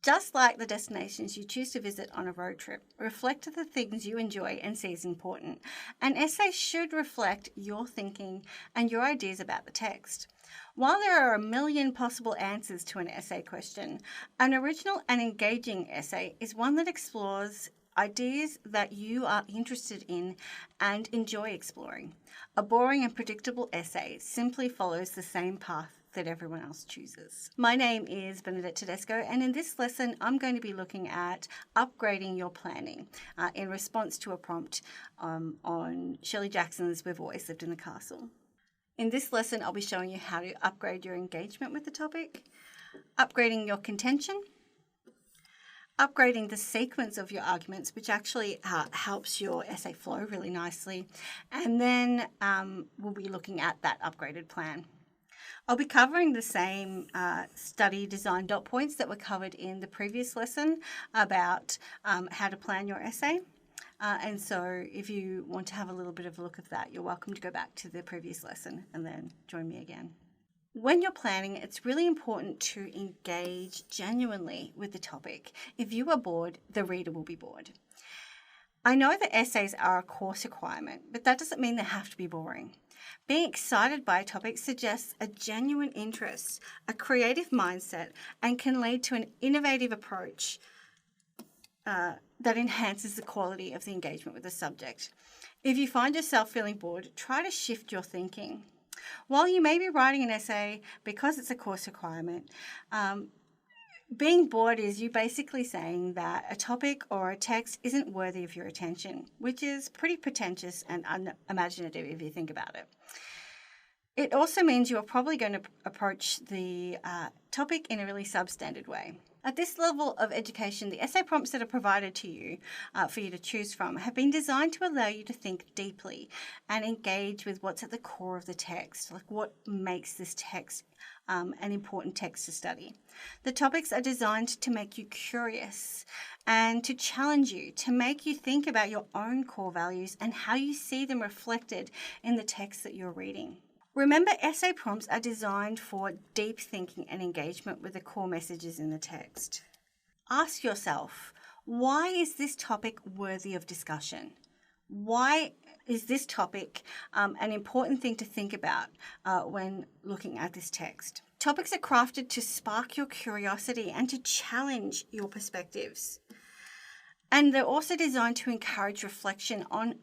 Just like the destinations you choose to visit on a road trip, reflect the things you enjoy and see as important. An essay should reflect your thinking and your ideas about the text. While there are a million possible answers to an essay question, an original and engaging essay is one that explores ideas that you are interested in and enjoy exploring. A boring and predictable essay simply follows the same path that everyone else chooses. My name is Bernadette Tedesco, and in this lesson I'm going to be looking at upgrading your planning in response to a prompt on Shirley Jackson's We've Always Lived in the Castle. In this lesson I'll be showing you how to upgrade your engagement with the topic, upgrading your contention, upgrading the sequence of your arguments, which actually helps your essay flow really nicely, and then we'll be looking at that upgraded plan. I'll be covering the same study design dot points that were covered in the previous lesson about how to plan your essay. And so if you want to have a little bit of a look at that, you're welcome to go back to the previous lesson and then join me again. When you're planning, it's really important to engage genuinely with the topic. If you are bored, the reader will be bored. I know that essays are a course requirement, but that doesn't mean they have to be boring. Being excited by a topic suggests a genuine interest, a creative mindset, and can lead to an innovative approach that enhances the quality of the engagement with the subject. If you find yourself feeling bored, try to shift your thinking. While you may be writing an essay because it's a course requirement, being bored is you basically saying that a topic or a text isn't worthy of your attention, which is pretty pretentious and unimaginative if you think about it. It also means you're probably going to approach the topic in a really substandard way. At this level of education, the essay prompts that are provided to you for you to choose from have been designed to allow you to think deeply and engage with what's at the core of the text, like what makes this text an important text to study. The topics are designed to make you curious and to challenge you, to make you think about your own core values and how you see them reflected in the text that you're reading. Remember, essay prompts are designed for deep thinking and engagement with the core messages in the text. Ask yourself, why is this topic worthy of discussion? Why is this topic an important thing to think about when looking at this text? Topics are crafted to spark your curiosity and to challenge your perspectives. And they're also designed to encourage reflection on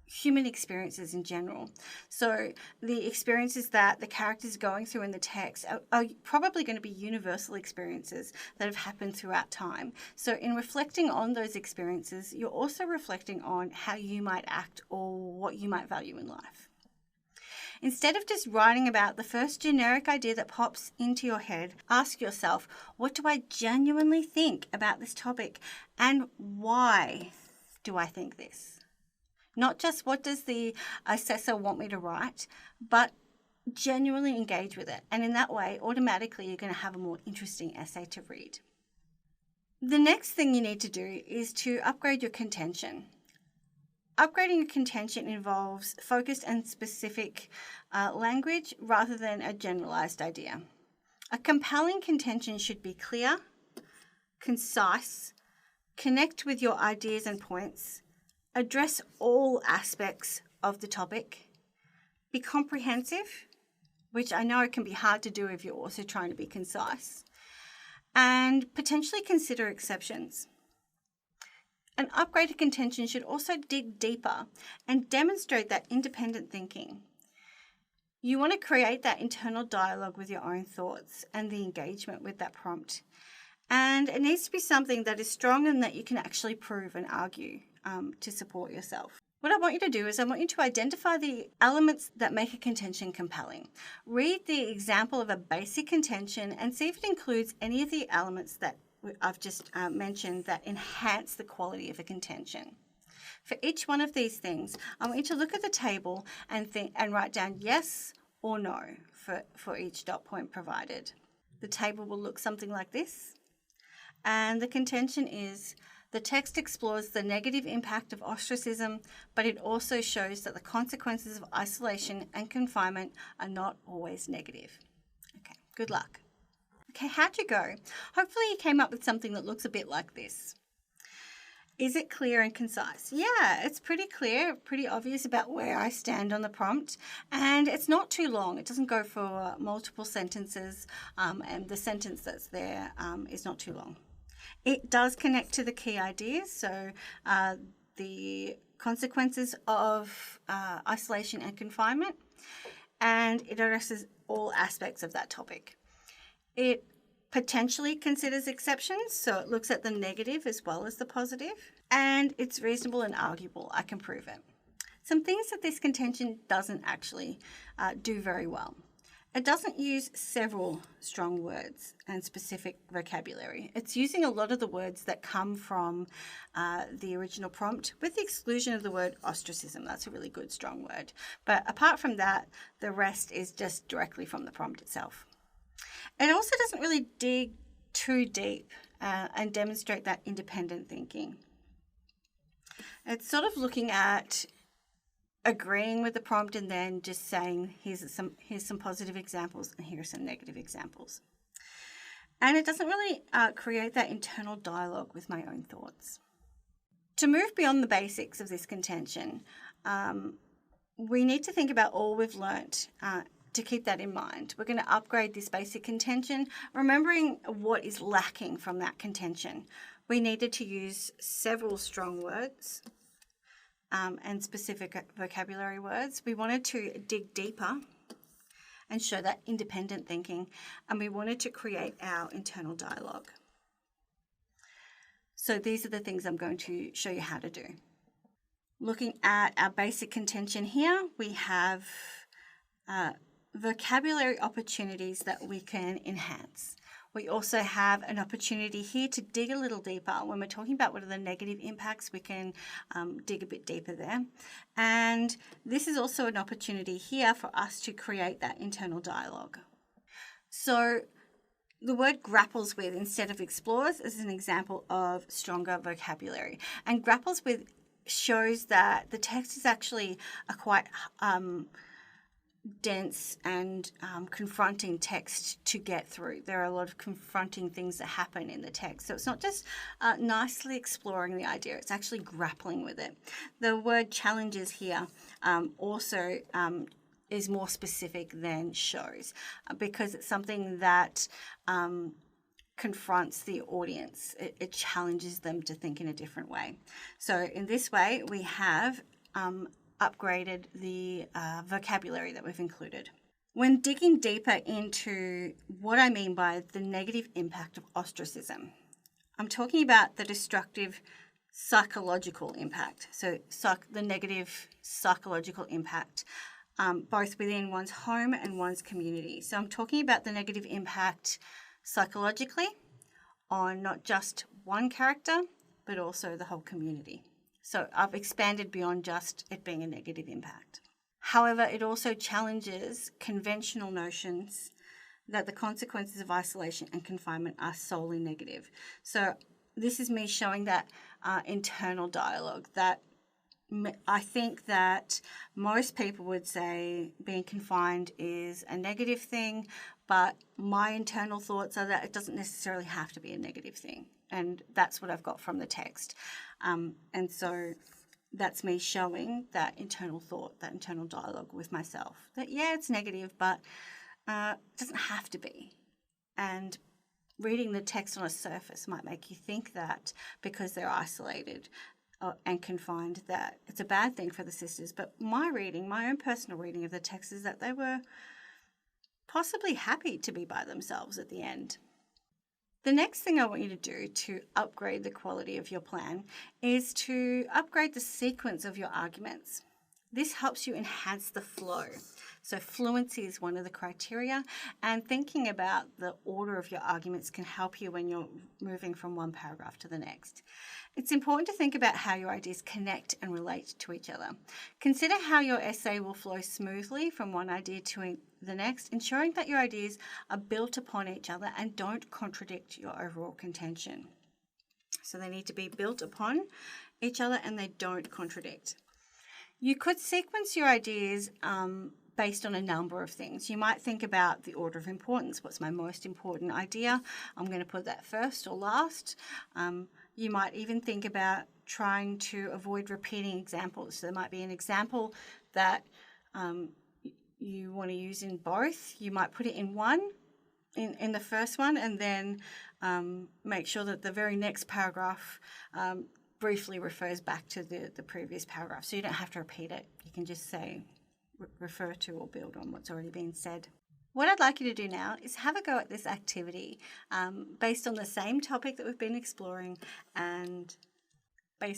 human experiences in general. So the experiences that the characters are going through in the text are probably going to be universal experiences that have happened throughout time. So in reflecting on those experiences, you're also reflecting on how you might act or what you might value in life. Instead of just writing about the first generic idea that pops into your head, ask yourself, what do I genuinely think about this topic and why do I think this? Not just what does the assessor want me to write, but genuinely engage with it. And in that way, automatically, you're going to have a more interesting essay to read. The next thing you need to do is to upgrade your contention. Upgrading your contention involves focused and specific language rather than a generalized idea. A compelling contention should be clear, concise, connect with your ideas and points, address all aspects of the topic, be comprehensive, which I know can be hard to do if you're also trying to be concise, and potentially consider exceptions. An upgraded contention should also dig deeper and demonstrate that independent thinking. You want to create that internal dialogue with your own thoughts and the engagement with that prompt. And it needs to be something that is strong and that you can actually prove and argue to support yourself. What I want you to do is I want you to identify the elements that make a contention compelling. Read the example of a basic contention and see if it includes any of the elements that I've just mentioned that enhance the quality of a contention. For each one of these things, I want you to look at the table and write down yes or no for each dot point provided. The table will look something like this. And the contention is, the text explores the negative impact of ostracism, but it also shows that the consequences of isolation and confinement are not always negative. Okay, good luck. how'd you go? Hopefully you came up with something that looks a bit like this. Is it clear and concise? Yeah, it's pretty clear, pretty obvious about where I stand on the prompt, and it's not too long. It doesn't go for multiple sentences, and the sentence that's there is not too long. It does connect to the key ideas, so the consequences of isolation and confinement, and it addresses all aspects of that topic. It potentially considers exceptions, so it looks at the negative as well as the positive, and it's reasonable and arguable. I can prove it. Some things that this contention doesn't actually do very well. It doesn't use several strong words and specific vocabulary. It's using a lot of the words that come from the original prompt, with the exclusion of the word ostracism. That's a really good strong word. But apart from that, the rest is just directly from the prompt itself. It also doesn't really dig too deep and demonstrate that independent thinking. It's sort of looking at agreeing with the prompt and then just saying, here's some positive examples and here are some negative examples. And it doesn't really create that internal dialogue with my own thoughts. To move beyond the basics of this contention, we need to think about all we've learnt to keep that in mind. We're going to upgrade this basic contention, remembering what is lacking from that contention. We needed to use several strong words and specific vocabulary words. We wanted to dig deeper and show that independent thinking, and we wanted to create our internal dialogue. So these are the things I'm going to show you how to do. Looking at our basic contention here, we have vocabulary opportunities that we can enhance. We also have an opportunity here to dig a little deeper. When we're talking about what are the negative impacts, we can dig a bit deeper there. And this is also an opportunity here for us to create that internal dialogue. So the word grapples with instead of explores is an example of stronger vocabulary. And grapples with shows that the text is actually a quite dense and confronting text to get through. There are a lot of confronting things that happen in the text. So it's not just nicely exploring the idea, it's actually grappling with it. The word challenges here also is more specific than shows because it's something that confronts the audience. It challenges them to think in a different way. So in this way, we have upgraded the vocabulary that we've included. When digging deeper into what I mean by the negative impact of ostracism, I'm talking about the destructive psychological impact. So the negative psychological impact, both within one's home and one's community. So I'm talking about the negative impact psychologically on not just one character, but also the whole community. So I've expanded beyond just it being a negative impact. However, it also challenges conventional notions that the consequences of isolation and confinement are solely negative. So this is me showing that internal dialogue that I think that most people would say being confined is a negative thing, but my internal thoughts are that it doesn't necessarily have to be a negative thing. And that's what I've got from the text. And so that's me showing that internal thought, that internal dialogue with myself. That, yeah, it's negative, but it doesn't have to be. And reading the text on a surface might make you think that because they're isolated and confined that it's a bad thing for the sisters. But my reading, my own personal reading of the text is that they were possibly happy to be by themselves at the end. The next thing I want you to do to upgrade the quality of your plan is to upgrade the sequence of your arguments. This helps you enhance the flow. So fluency is one of the criteria, and thinking about the order of your arguments can help you when you're moving from one paragraph to the next. It's important to think about how your ideas connect and relate to each other. Consider how your essay will flow smoothly from one idea to the next, ensuring that your ideas are built upon each other and don't contradict your overall contention. So they need to be built upon each other and they don't contradict. You could sequence your ideas based on a number of things. You might think about the order of importance. What's my most important idea? I'm going to put that first or last. You might even think about trying to avoid repeating examples. So there might be an example that you want to use in both. You might put it in one, in the first one, and then make sure that the very next paragraph briefly refers back to the previous paragraph. So you don't have to repeat it. You can just say, refer to or build on what's already been said. What I'd like you to do now is have a go at this activity based on the same topic that we've been exploring and the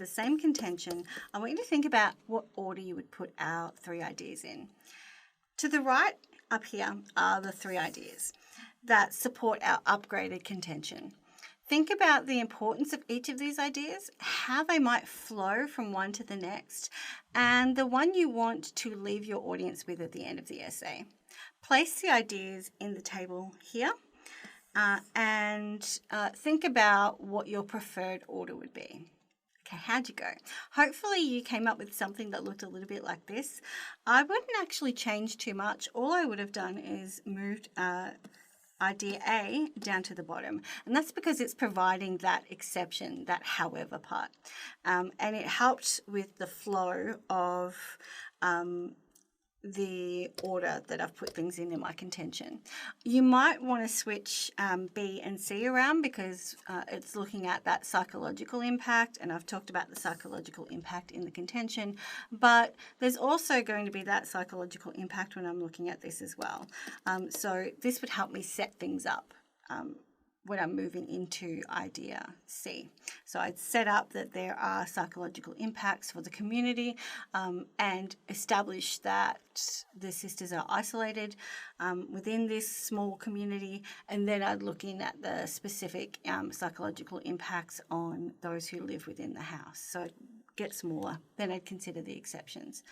same contention. I want you to think about what order you would put our 3 ideas in. To the right up here are the 3 ideas that support our upgraded contention. Think about the importance of each of these ideas, how they might flow from one to the next, and the one you want to leave your audience with at the end of the essay. Place the ideas in the table here and think about what your preferred order would be. Okay, how'd you go? Hopefully you came up with something that looked a little bit like this. I wouldn't actually change too much. All I would have done is moved idea A down to the bottom, and that's because it's providing that exception, that however part, and it helped with the flow of the order that I've put things in my contention. You might want to switch B and C around because it's looking at that psychological impact, and I've talked about the psychological impact in the contention, but there's also going to be that psychological impact when I'm looking at this as well. So this would help me set things up when I'm moving into idea C. So I'd set up that there are psychological impacts for the community and establish that the sisters are isolated within this small community, and then I'd look in at the specific psychological impacts on those who live within the house. So it gets smaller, then I'd consider the exceptions.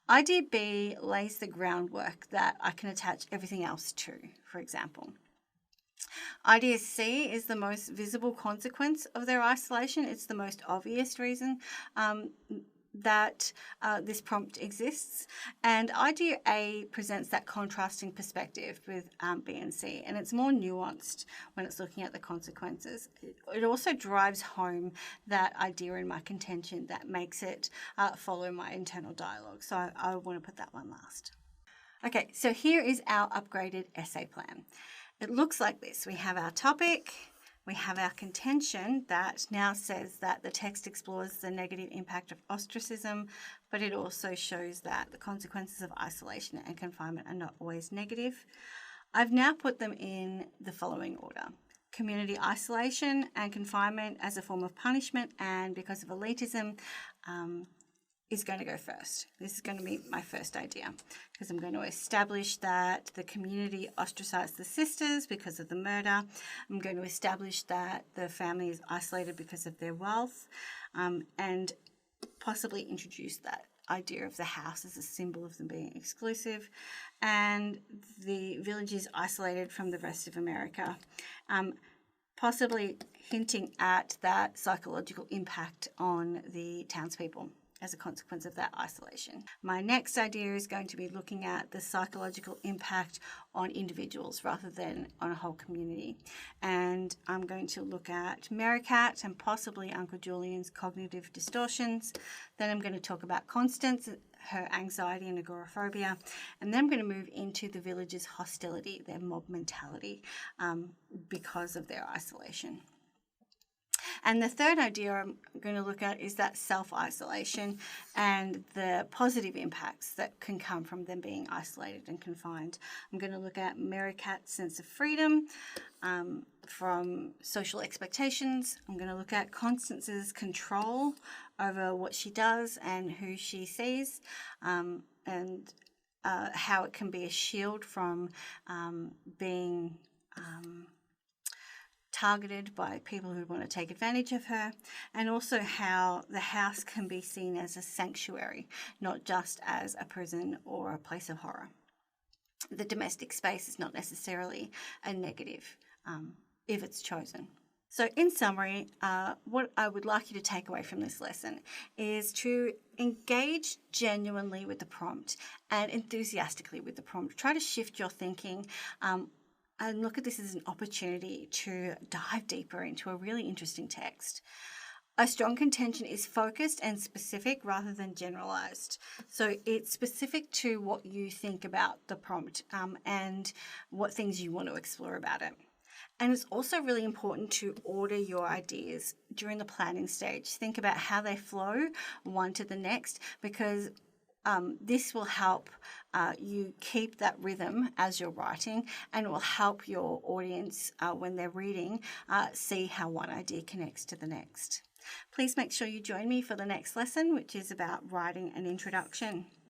Idea B lays the groundwork that I can attach everything else to, for example. Idea C is the most visible consequence of their isolation. It's the most obvious reason that this prompt exists. And idea A presents that contrasting perspective with B and C, and it's more nuanced when it's looking at the consequences. It also drives home that idea in my contention that makes it follow my internal dialogue. So I want to put that one last. Okay, so here is our upgraded essay plan. It looks like this. We have our topic, we have our contention that now says that the text explores the negative impact of ostracism, but it also shows that the consequences of isolation and confinement are not always negative. I've now put them in the following order: community isolation and confinement as a form of punishment and because of elitism is going to go first. This is going to be my first idea because I'm going to establish that the community ostracized the sisters because of the murder. I'm going to establish that the family is isolated because of their wealth, and possibly introduce that idea of the house as a symbol of them being exclusive, and the village is isolated from the rest of America, possibly hinting at that psychological impact on the townspeople as a consequence of that isolation. My next idea is going to be looking at the psychological impact on individuals rather than on a whole community. And I'm going to look at Merricat and possibly Uncle Julian's cognitive distortions. Then I'm going to talk about Constance, her anxiety and agoraphobia. And then I'm going to move into the village's hostility, their mob mentality, because of their isolation. And the third idea I'm going to look at is that self-isolation and the positive impacts that can come from them being isolated and confined. I'm going to look at Merricat's sense of freedom from social expectations. I'm going to look at Constance's control over what she does and who she sees, and how it can be a shield from being targeted by people who want to take advantage of her, and also how the house can be seen as a sanctuary, not just as a prison or a place of horror. The domestic space is not necessarily a negative if it's chosen. So, in summary, what I would like you to take away from this lesson is to engage genuinely with the prompt and enthusiastically with the prompt. Try to shift your thinking and look at this as an opportunity to dive deeper into a really interesting text. A strong contention is focused and specific rather than generalized. So it's specific to what you think about the prompt and what things you want to explore about it. And it's also really important to order your ideas during the planning stage. Think about how they flow one to the next, because this will help you keep that rhythm as you're writing, and it will help your audience when they're reading see how one idea connects to the next. Please make sure you join me for the next lesson, which is about writing an introduction.